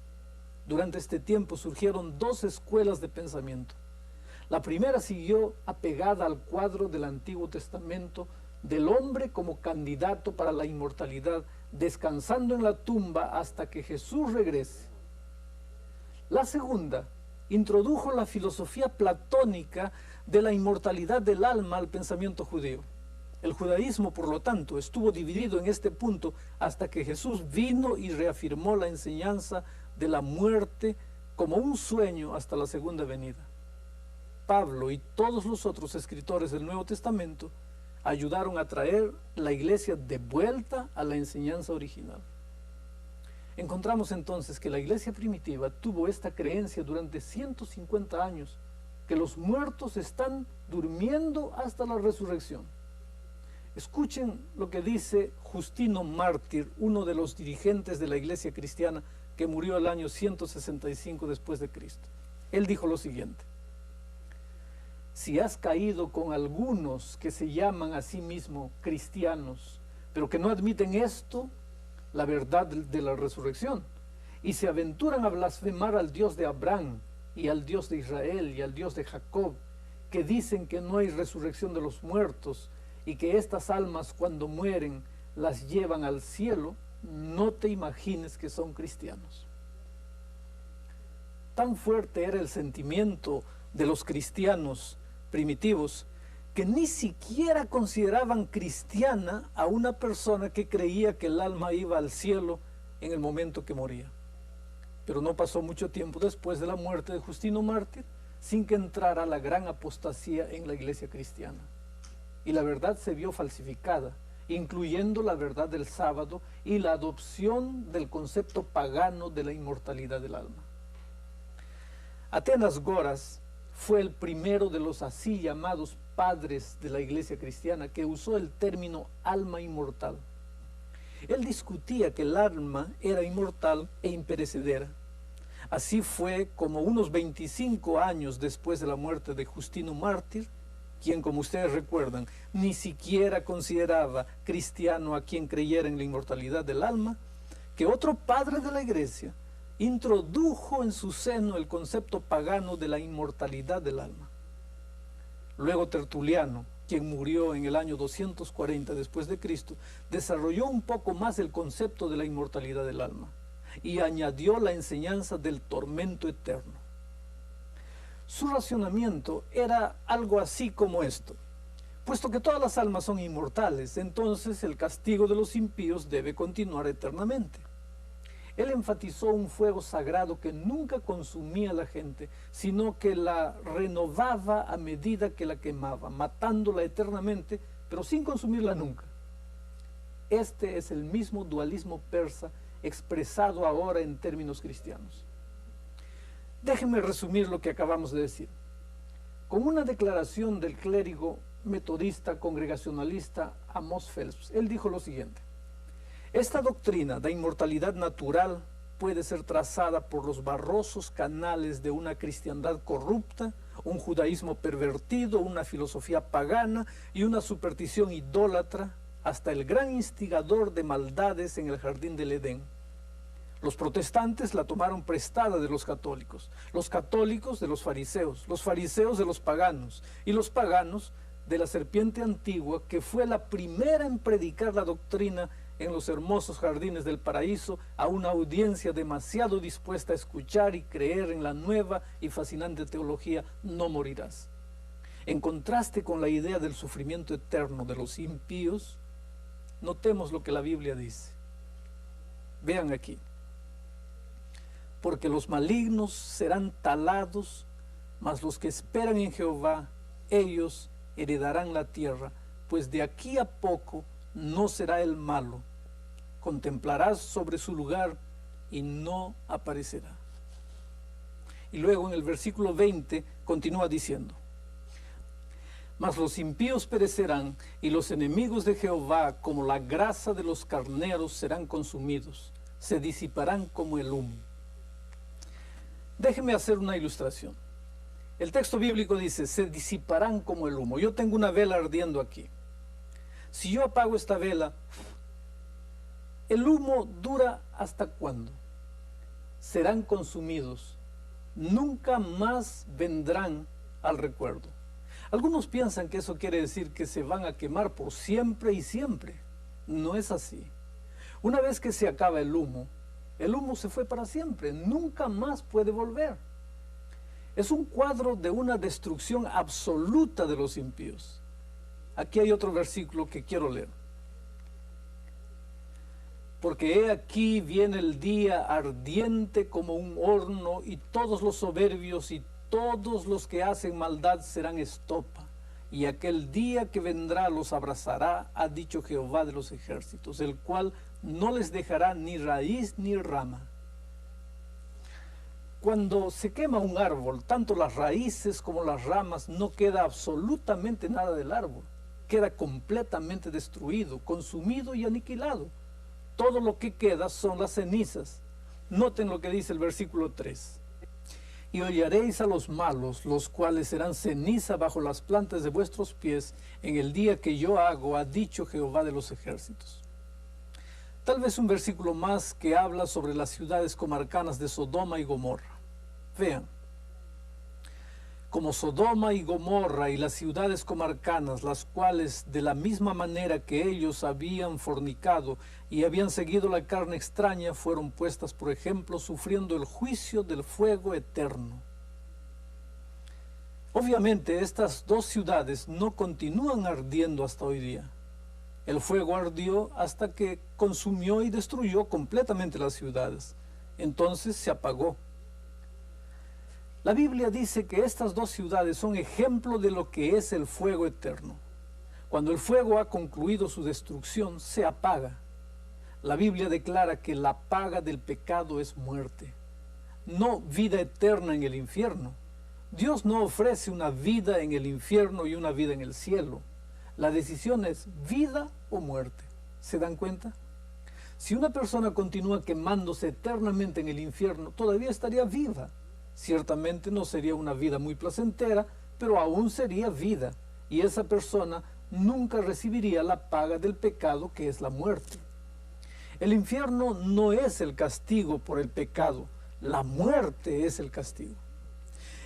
Durante este tiempo surgieron dos escuelas de pensamiento. La primera siguió apegada al cuadro del Antiguo Testamento del hombre como candidato para la inmortalidad, descansando en la tumba hasta que Jesús regrese. La segunda introdujo la filosofía platónica de la inmortalidad del alma al pensamiento judío. El judaísmo, por lo tanto, estuvo dividido en este punto hasta que Jesús vino y reafirmó la enseñanza de la muerte como un sueño hasta la segunda venida. Pablo y todos los otros escritores del Nuevo Testamento ayudaron a traer la iglesia de vuelta a la enseñanza original. Encontramos entonces que la iglesia primitiva tuvo esta creencia durante 150 años, que los muertos están durmiendo hasta la resurrección. Escuchen lo que dice Justino Mártir, uno de los dirigentes de la iglesia cristiana que murió el año 165 después de Cristo. Él dijo lo siguiente: si has caído con algunos que se llaman a sí mismos cristianos, pero que no admiten esto, la verdad de la resurrección, y se aventuran a blasfemar al Dios de Abraham y al Dios de Israel y al Dios de Jacob, que dicen que no hay resurrección de los muertos y que estas almas cuando mueren las llevan al cielo, no te imagines que son cristianos. Tan fuerte era el sentimiento de los cristianos primitivos que ni siquiera consideraban cristiana a una persona que creía que el alma iba al cielo en el momento que moría. Pero no pasó mucho tiempo después de la muerte de Justino Mártir sin que entrara la gran apostasía en la iglesia cristiana. Y la verdad se vio falsificada, incluyendo la verdad del sábado y la adopción del concepto pagano de la inmortalidad del alma. Atenas Goras fue el primero de los así llamados padres de la iglesia cristiana que usó el término alma inmortal. Él discutía que el alma era inmortal e imperecedera. Así fue como unos 25 años después de la muerte de Justino Mártir, quien, como ustedes recuerdan, ni siquiera consideraba cristiano a quien creyera en la inmortalidad del alma, que otro padre de la iglesia introdujo en su seno el concepto pagano de la inmortalidad del alma. Luego Tertuliano, quien murió en el año 240 después de Cristo, desarrolló un poco más el concepto de la inmortalidad del alma y añadió la enseñanza del tormento eterno. Su racionamiento era algo así como esto: puesto que todas las almas son inmortales, entonces el castigo de los impíos debe continuar eternamente. Él enfatizó un fuego sagrado que nunca consumía a la gente, sino que la renovaba a medida que la quemaba, matándola eternamente, pero sin consumirla nunca. Este es el mismo dualismo persa expresado ahora en términos cristianos. Déjenme resumir lo que acabamos de decir. Con una declaración del clérigo metodista congregacionalista Amos Phelps, él dijo lo siguiente: esta doctrina de inmortalidad natural puede ser trazada por los barrosos canales de una cristiandad corrupta, un judaísmo pervertido, una filosofía pagana y una superstición idólatra, hasta el gran instigador de maldades en el jardín del Edén. Los protestantes la tomaron prestada de los católicos de los fariseos de los paganos y los paganos de la serpiente antigua, que fue la primera en predicar la doctrina en los hermosos jardines del paraíso a una audiencia demasiado dispuesta a escuchar y creer en la nueva y fascinante teología, no morirás. En contraste con la idea del sufrimiento eterno de los impíos, notemos lo que la Biblia dice. Vean aquí. Porque los malignos serán talados, mas los que esperan en Jehová, ellos heredarán la tierra, pues de aquí a poco no será el malo. Contemplarás sobre su lugar y no aparecerá. Y luego en el versículo 20 continúa diciendo: mas los impíos perecerán, y los enemigos de Jehová, como la grasa de los carneros, serán consumidos, se disiparán como el humo. Déjeme hacer una ilustración. El texto bíblico dice, se disiparán como el humo. Yo tengo una vela ardiendo aquí. Si yo apago esta vela, ¿el humo dura hasta cuándo? Serán consumidos. Nunca más vendrán al recuerdo. Algunos piensan que eso quiere decir que se van a quemar por siempre y siempre. No es así. Una vez que se acaba el humo se fue para siempre. Nunca más puede volver. Es un cuadro de una destrucción absoluta de los impíos. Aquí hay otro versículo que quiero leer. Porque he aquí viene el día ardiente como un horno, y todos los soberbios y todos los que hacen maldad serán estopa. Y aquel día que vendrá los abrazará, ha dicho Jehová de los ejércitos, el cual no les dejará ni raíz ni rama. Cuando se quema un árbol, tanto las raíces como las ramas, no queda absolutamente nada del árbol. Queda completamente destruido, consumido y aniquilado. Todo lo que queda son las cenizas. Noten lo que dice el versículo 3. Y hollaréis a los malos, los cuales serán ceniza bajo las plantas de vuestros pies, en el día que yo hago, ha dicho Jehová de los ejércitos. Tal vez un versículo más que habla sobre las ciudades comarcanas de Sodoma y Gomorra. Vean, como Sodoma y Gomorra y las ciudades comarcanas, las cuales de la misma manera que ellos habían fornicado y habían seguido la carne extraña, fueron puestas por ejemplo, sufriendo el juicio del fuego eterno. Obviamente estas dos ciudades no continúan ardiendo hasta hoy día. El fuego ardió hasta que consumió y destruyó completamente las ciudades. Entonces se apagó. La Biblia dice que estas dos ciudades son ejemplo de lo que es el fuego eterno. Cuando el fuego ha concluido su destrucción, se apaga. La Biblia declara que la paga del pecado es muerte, no vida eterna en el infierno. Dios no ofrece una vida en el infierno y una vida en el cielo. La decisión es vida o muerte. ¿Se dan cuenta? Si una persona continúa quemándose eternamente en el infierno, todavía estaría viva. Ciertamente no sería una vida muy placentera, pero aún sería vida, y esa persona nunca recibiría la paga del pecado, que es la muerte. El infierno no es el castigo por el pecado, la muerte es el castigo.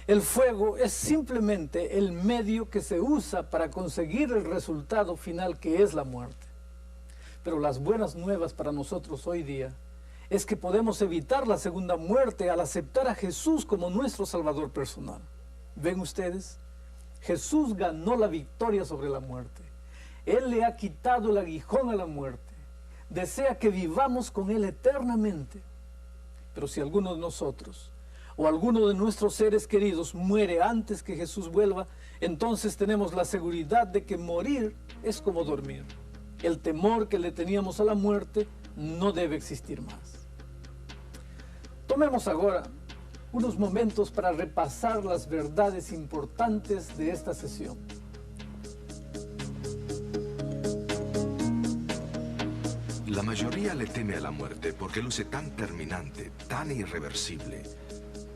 El fuego es simplemente el medio que se usa para conseguir el resultado final, que es la muerte. Pero las buenas nuevas para nosotros hoy día es que podemos evitar la segunda muerte al aceptar a Jesús como nuestro Salvador personal. ¿Ven ustedes? Jesús ganó la victoria sobre la muerte. Él le ha quitado el aguijón a la muerte. Desea que vivamos con Él eternamente. Pero si alguno de nosotros o alguno de nuestros seres queridos muere antes que Jesús vuelva, entonces tenemos la seguridad de que morir es como dormir. El temor que le teníamos a la muerte no debe existir más. Tomemos ahora unos momentos para repasar las verdades importantes de esta sesión. La mayoría le teme a la muerte porque luce tan terminante, tan irreversible.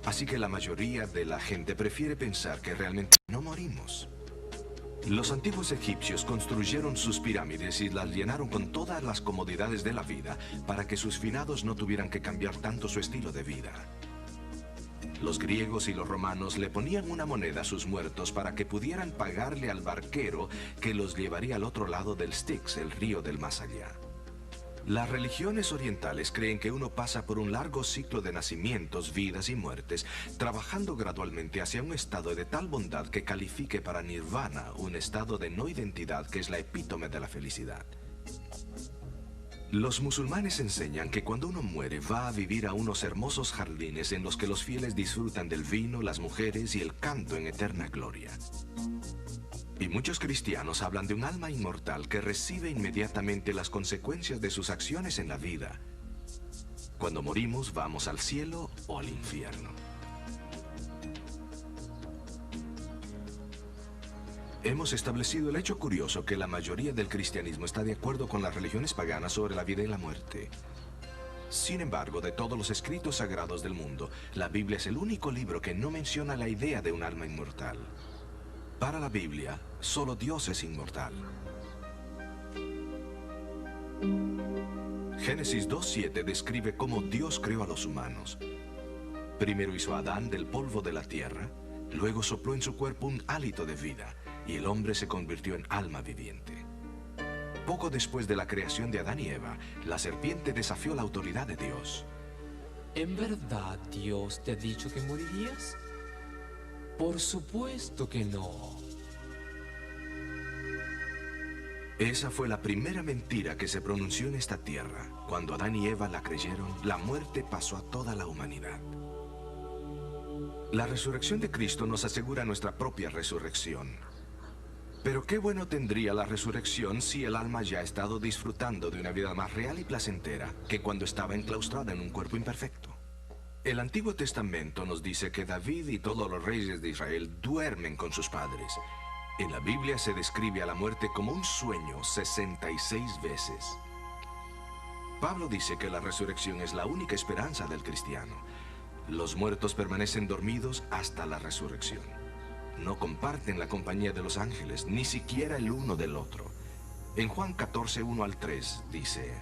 Así que la mayoría de la gente prefiere pensar que realmente no morimos. Los antiguos egipcios construyeron sus pirámides y las llenaron con todas las comodidades de la vida para que sus finados no tuvieran que cambiar tanto su estilo de vida. Los griegos y los romanos le ponían una moneda a sus muertos para que pudieran pagarle al barquero que los llevaría al otro lado del Styx, el río del más allá. Las religiones orientales creen que uno pasa por un largo ciclo de nacimientos, vidas y muertes, trabajando gradualmente hacia un estado de tal bondad que califique para nirvana, un estado de no identidad que es la epítome de la felicidad. Los musulmanes enseñan que cuando uno muere va a vivir a unos hermosos jardines en los que los fieles disfrutan del vino, las mujeres y el canto en eterna gloria. Y muchos cristianos hablan de un alma inmortal que recibe inmediatamente las consecuencias de sus acciones en la vida. Cuando morimos, vamos al cielo o al infierno. Hemos establecido el hecho curioso que la mayoría del cristianismo está de acuerdo con las religiones paganas sobre la vida y la muerte. Sin embargo, de todos los escritos sagrados del mundo, la Biblia es el único libro que no menciona la idea de un alma inmortal. Para la Biblia, solo Dios es inmortal. Génesis 2:7 describe cómo Dios creó a los humanos. Primero hizo a Adán del polvo de la tierra, luego sopló en su cuerpo un hálito de vida, y el hombre se convirtió en alma viviente. Poco después de la creación de Adán y Eva, la serpiente desafió la autoridad de Dios. ¿En verdad Dios te ha dicho que morirías? Por supuesto que no. Esa fue la primera mentira que se pronunció en esta tierra. Cuando Adán y Eva la creyeron, la muerte pasó a toda la humanidad. La resurrección de Cristo nos asegura nuestra propia resurrección. Pero qué bueno tendría la resurrección si el alma ya ha estado disfrutando de una vida más real y placentera que cuando estaba enclaustrada en un cuerpo imperfecto. El Antiguo Testamento nos dice que David y todos los reyes de Israel duermen con sus padres. En la Biblia se describe a la muerte como un sueño 66 veces. Pablo dice que la resurrección es la única esperanza del cristiano. Los muertos permanecen dormidos hasta la resurrección. No comparten la compañía de los ángeles, ni siquiera el uno del otro. En Juan 14, 1 al 3 dice: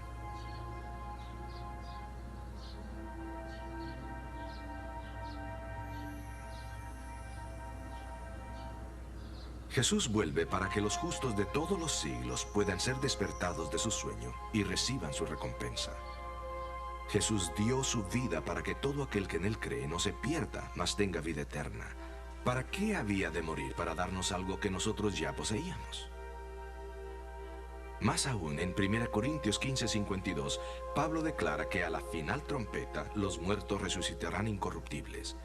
Jesús vuelve para que los justos de todos los siglos puedan ser despertados de su sueño y reciban su recompensa. Jesús dio su vida para que todo aquel que en él cree no se pierda, mas tenga vida eterna. ¿Para qué había de morir? Para darnos algo que nosotros ya poseíamos. Más aún, en 1 Corintios 15:52, Pablo declara que a la final trompeta los muertos resucitarán incorruptibles.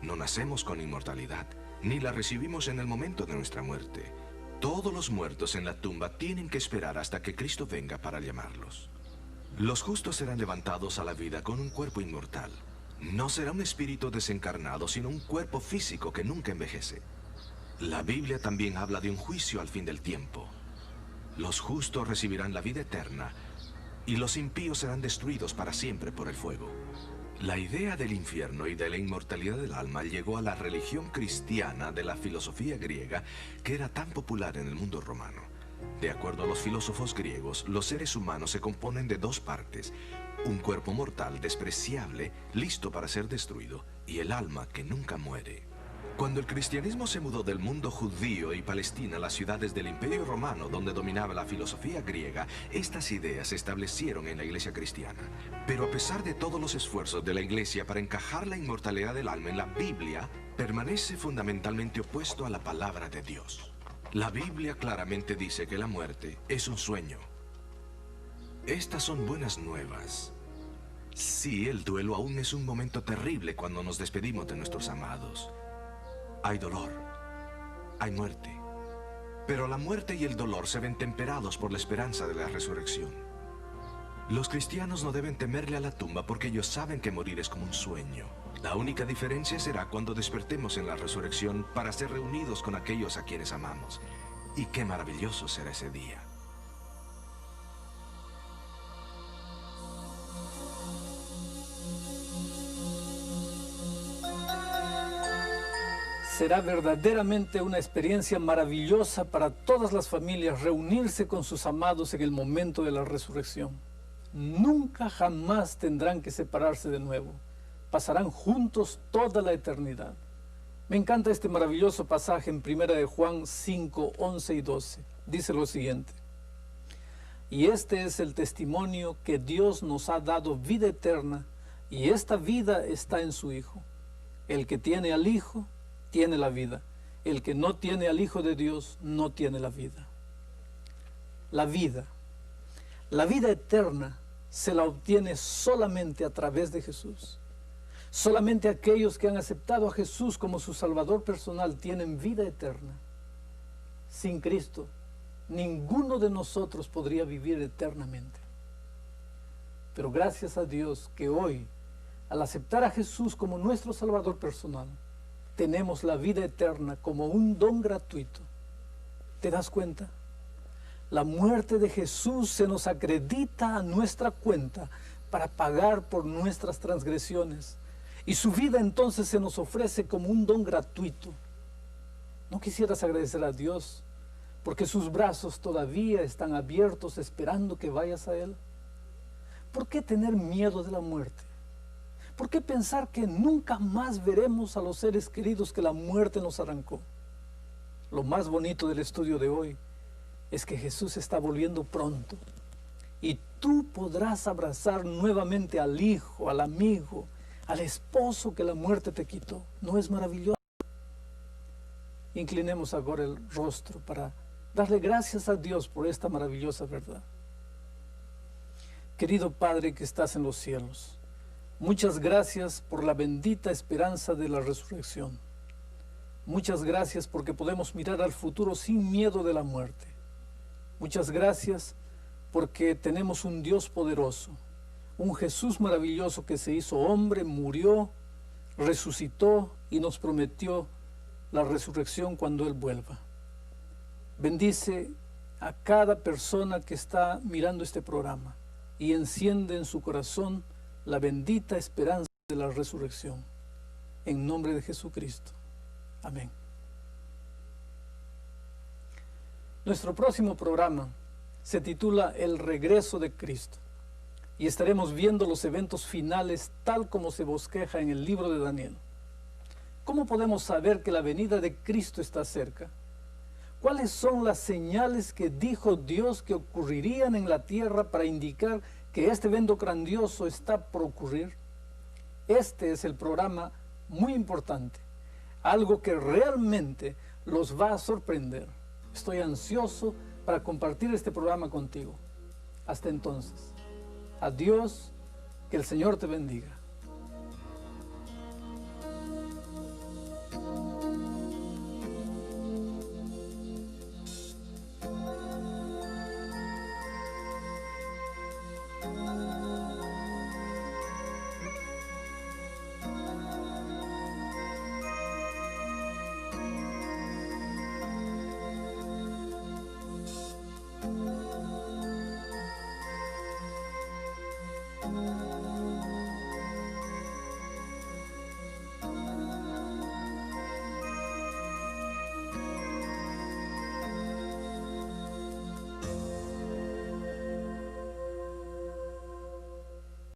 No nacemos con inmortalidad, ni la recibimos en el momento de nuestra muerte. Todos los muertos en la tumba tienen que esperar hasta que Cristo venga para llamarlos. Los justos serán levantados a la vida con un cuerpo inmortal. No será un espíritu desencarnado, sino un cuerpo físico que nunca envejece. La Biblia también habla de un juicio al fin del tiempo. Los justos recibirán la vida eterna y los impíos serán destruidos para siempre por el fuego. La idea del infierno y de la inmortalidad del alma llegó a la religión cristiana de la filosofía griega, que era tan popular en el mundo romano. De acuerdo a los filósofos griegos, los seres humanos se componen de dos partes: un cuerpo mortal despreciable, listo para ser destruido, y el alma que nunca muere. Cuando el cristianismo se mudó del mundo judío y Palestina a las ciudades del Imperio Romano, donde dominaba la filosofía griega, estas ideas se establecieron en la iglesia cristiana. Pero a pesar de todos los esfuerzos de la iglesia para encajar la inmortalidad del alma en la Biblia, permanece fundamentalmente opuesto a la palabra de Dios. La Biblia claramente dice que la muerte es un sueño. Estas son buenas nuevas. Sí, el duelo aún es un momento terrible cuando nos despedimos de nuestros amados. Hay dolor, hay muerte, pero la muerte y el dolor se ven temperados por la esperanza de la resurrección. Los cristianos no deben temerle a la tumba porque ellos saben que morir es como un sueño. La única diferencia será cuando despertemos en la resurrección para ser reunidos con aquellos a quienes amamos. Y qué maravilloso será ese día. Será verdaderamente una experiencia maravillosa para todas las familias reunirse con sus amados en el momento de la resurrección. Nunca jamás tendrán que separarse de nuevo. pasarán juntos toda la eternidad. Me encanta este maravilloso pasaje en 1 de Juan 5, 11 y 12. Dice lo siguiente: y este es el testimonio que Dios nos ha dado vida eterna, y esta vida está en su Hijo. El que tiene al Hijo, tiene la vida. El que no tiene al Hijo de Dios, no tiene la vida. La vida eterna se la obtiene solamente a través de Jesús. Solamente aquellos que han aceptado a Jesús como su Salvador personal tienen vida eterna. Sin Cristo, ninguno de nosotros podría vivir eternamente. Pero gracias a Dios que hoy, al aceptar a Jesús como nuestro Salvador personal, tenemos la vida eterna como un don gratuito. ¿Te das cuenta? La muerte de Jesús se nos acredita a nuestra cuenta para pagar por nuestras transgresiones. Y su vida entonces se nos ofrece como un don gratuito. ¿No quisieras agradecer a Dios porque sus brazos todavía están abiertos esperando que vayas a Él? ¿Por qué tener miedo de la muerte? ¿Por qué pensar que nunca más veremos a los seres queridos que la muerte nos arrancó? Lo más bonito del estudio de hoy es que Jesús está volviendo pronto y tú podrás abrazar nuevamente al hijo, al amigo, al esposo que la muerte te quitó. ¿No es maravilloso? Inclinemos ahora el rostro para darle gracias a Dios por esta maravillosa verdad. Querido Padre que estás en los cielos, muchas gracias por la bendita esperanza de la resurrección. Muchas gracias porque podemos mirar al futuro sin miedo de la muerte. Muchas gracias porque tenemos un Dios poderoso, un Jesús maravilloso que se hizo hombre, murió, resucitó y nos prometió la resurrección cuando Él vuelva. Bendice a cada persona que está mirando este programa y enciende en su corazón la bendita esperanza de la resurrección. En nombre de Jesucristo. Amén. Nuestro próximo programa se titula El regreso de Cristo y estaremos viendo los eventos finales tal como se bosqueja en el libro de Daniel. ¿Cómo podemos saber que la venida de Cristo está cerca? ¿Cuáles son las señales que dijo Dios que ocurrirían en la tierra para indicar que este evento grandioso está por ocurrir? Este es el programa muy importante, algo que realmente los va a sorprender. Estoy ansioso para compartir este programa contigo. Hasta entonces, adiós, que el Señor te bendiga.